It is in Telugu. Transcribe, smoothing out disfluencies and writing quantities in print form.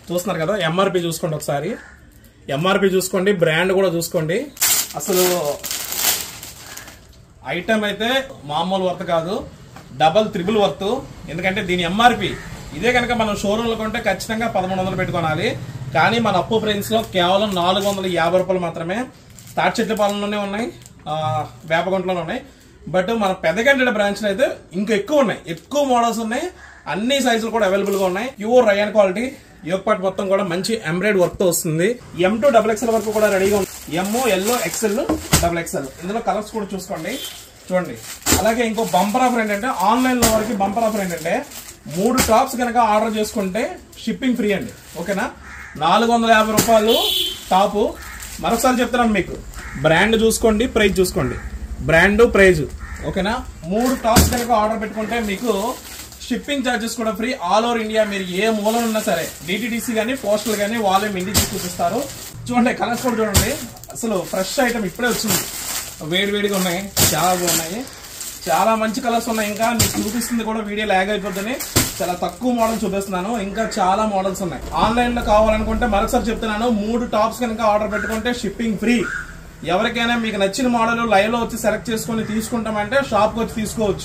చూస్తున్నారు కదా, ఎంఆర్పి చూసుకోండి ఒకసారి. ఎంఆర్పి చూసుకోండి, బ్రాండ్ కూడా చూసుకోండి. అసలు ఐటమ్ అయితే మామూలు వర్త్ కాదు, డబల్ త్రిబుల్ వర్త్. ఎందుకంటే దీని ఎంఆర్పి ఇదే కనుక మనం షోరూంలో కొంటే ఖచ్చితంగా 1100 పెట్టుకోవాలి. కానీ మన అప్పు ప్రైస్ లో కేవలం 450 రూపాయలు మాత్రమే. తాటిచెట్లపాలెంలోనే ఉన్నాయి, వేపగుంటలోనే ఉన్నాయి. బట్ మన పెద్దగంట బ్రాంచ్ లో అయితే ఇంకా ఎక్కువ ఉన్నాయి, ఎక్కువ మోడల్స్ ఉన్నాయి. అన్ని సైజులు కూడా అవైలబుల్ గా ఉన్నాయి. Pure rayon quality. యోగపాట్ మొత్తం కూడా మంచి ఎంబ్రాయిడ్ వర్క్ తో వస్తుంది. M2 XXL వరకు కూడా రెడీగా ఉంది. M, L, XL, XXL. ఇందులో కలర్స్ కూడా చూసుకోండి, చూడండి. అలాగే ఇంకో బంపర్ ఆఫర్ ఏంటంటే, ఆన్లైన్ లో వరకు బంపర్ ఆఫర్ ఏంటంటే 3 టాప్స్ కనుక ఆర్డర్ చేసుకుంటే షిప్పింగ్ ఫ్రీ అండి. ఓకేనా, 450 రూపాయలు టాపు. మరొకసారి చెప్తున్నాను మీకు, బ్రాండ్ చూసుకోండి, ప్రైస్ చూసుకోండి. Brand, price. ఓకేనా, 3 టాప్స్ కనుక ఆర్డర్ పెట్టుకుంటే మీకు షిప్పింగ్ ఛార్జెస్ కూడా ఫ్రీ. ఆల్ ఓవర్ ఇండియా మీరు ఏ మూల ఉన్నా సరే, DTDC గానీ పోస్టల్ గానీ వాళ్ళే ఇంటికి చూపిస్తారు. చూడండి, కలర్స్ కూడా చూడండి. అసలు ఫ్రెష్ ఐటమ్ ఇప్పుడే వచ్చింది, వేడివేడిగా ఉన్నాయి, చాలా బాగున్నాయి. చాలా మంచి కలర్స్ ఉన్నాయి. ఇంకా మీకు చూపిస్తుంది కూడా వీడియో లాగ్ అయిపోద్దని చాలా తక్కువ మోడల్ చూపిస్తున్నాను. ఇంకా చాలా మోడల్స్ ఉన్నాయి. ఆన్లైన్ లో కావాలనుకుంటే మరొకసారి చెప్తున్నాను, 3 టాప్స్ కనుక ఆర్డర్ పెట్టుకుంటే షిప్పింగ్ ఫ్రీ. ఎవరికైనా మీకు నచ్చిన మోడల్ లైవ్ లో వచ్చి సెలెక్ట్ చేసుకుని తీసుకుంటామంటే షాప్ కి వచ్చి తీసుకోవచ్చు.